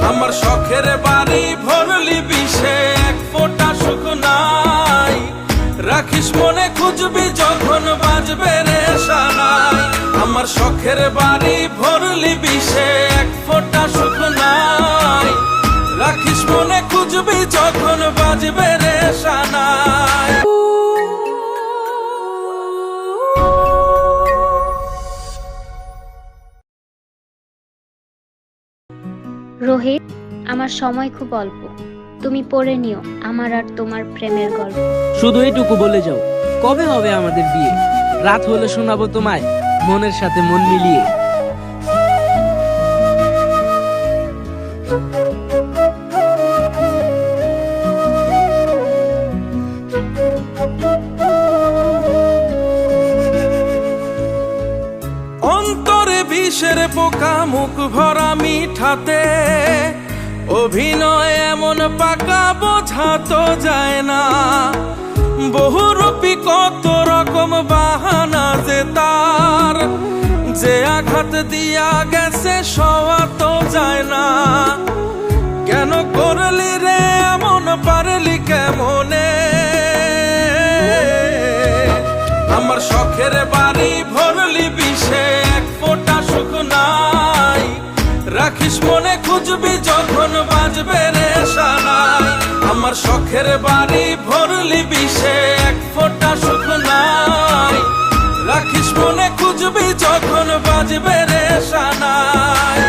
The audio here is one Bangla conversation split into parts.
আমার শখের বাড়ি ভরলি বিষে এক ফোঁটা সুখ নাই। রাখিস মনে খুঁজবি যখন বাজবে রে সানাই। আমার শখের বাড়ি ভরলি বিষে এক ফোঁটা সুখ নাই। রাখিস মনে খুঁজবি যখন বাজবে রে সানাই। রোহিত, আমার সময় খুব অল্প, তুমি পড়ে নিও আমার আর তোমার প্রেমের গল্প। শুধু এইটুকু বলে যাও, কবে হবে আমাদের বিয়ে? রাত হলে শোনাবো তোমায় মনের সাথে মন মিলিয়ে। অন্তরে বিষের পোকা মুখ ভরা মিঠাতে, অভিনয় এমন পাকা বোঝা তো যায় না। বহুরূপী কত রকম বাহানা যে তার, যে আঘাত দিয়া গেছে সওয়া তো যায় না। কেন করলি রে এমন, পারলি কেমনে? আমার শখের বাড়ি ভরলি বিষে এক ফোঁটা সুখ নাই। রাখিস মনে খুঁজবি যখন বাজবে রে সানাই। আমার শখের বাড়ি ভরলি বিষে এক ফোঁটা সুখ নাই। রাখিস মনে খুঁজবি যখন বাজবে রে সানাই।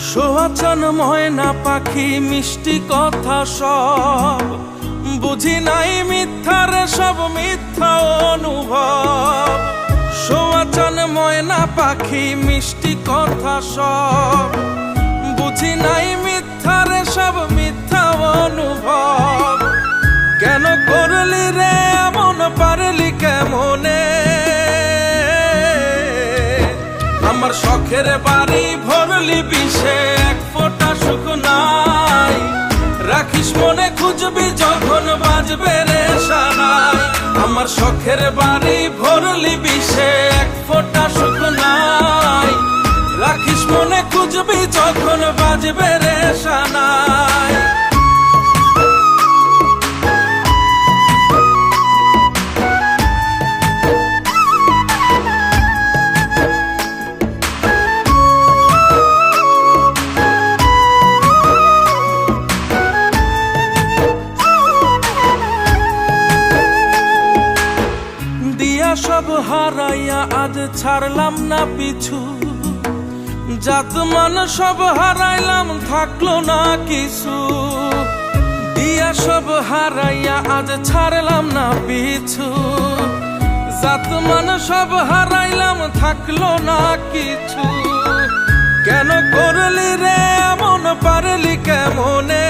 সোয়াচান ময়না পাখি মিষ্টি কথা সব, বুঝি নাই মিথ্যার সব মিথ্যা অনুভব। সোয়াচান ময়না পাখি মিষ্টি কথা সব, বুঝি নাই মিথ্যার সব মিথ্যা অনুভব। কেন করলি রে এমন, পারলি কেমনে? আমার শখের বাড়ি ভরলি বিষে এক ফোঁটা সুখ নাই। রাখিস মনে খুঁজবি যখন বাজবে রে সানাই। আমার শখের বাড়ি ভরলি বিষে এক ফোঁটা সুখ নাই। রাখিস মনে খুঁজবি যখন বাজবে রে সানাই। সব হারাইয়া আজ ছাড়লাম না পিছু, জাত মান সব হারাইলাম থাকলো না কিছু। দিয়া সব হারাইয়া আজ ছাড়লাম না পিছু, জাত মান সব হারাইলাম থাকলো না কিছু। কেন করলি রে এমন, পারলি কেমনে?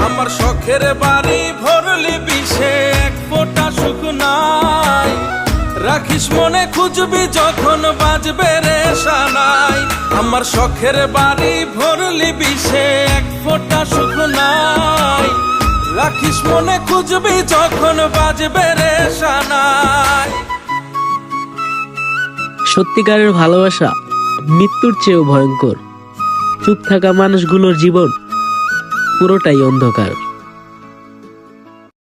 আমার শখের বাড়ি ভরলি বিষে এক ফোঁটা সুখ নাই। রাখিস মনে খুঁজবি যখন বাজবে রে সানাই। আমার শখের বাড়ি ভরলি বিষে এক ফোঁটা সুখ নাই। রাখিস মনে খুঁজবি যখন বাজবে রে সানাই। সত্যিকারের ভালোবাসা মৃত্যুর চেয়েও ভয়ঙ্কর। চুপ থাকা মানুষগুলোর জীবন পুরোটাই অন্ধকার।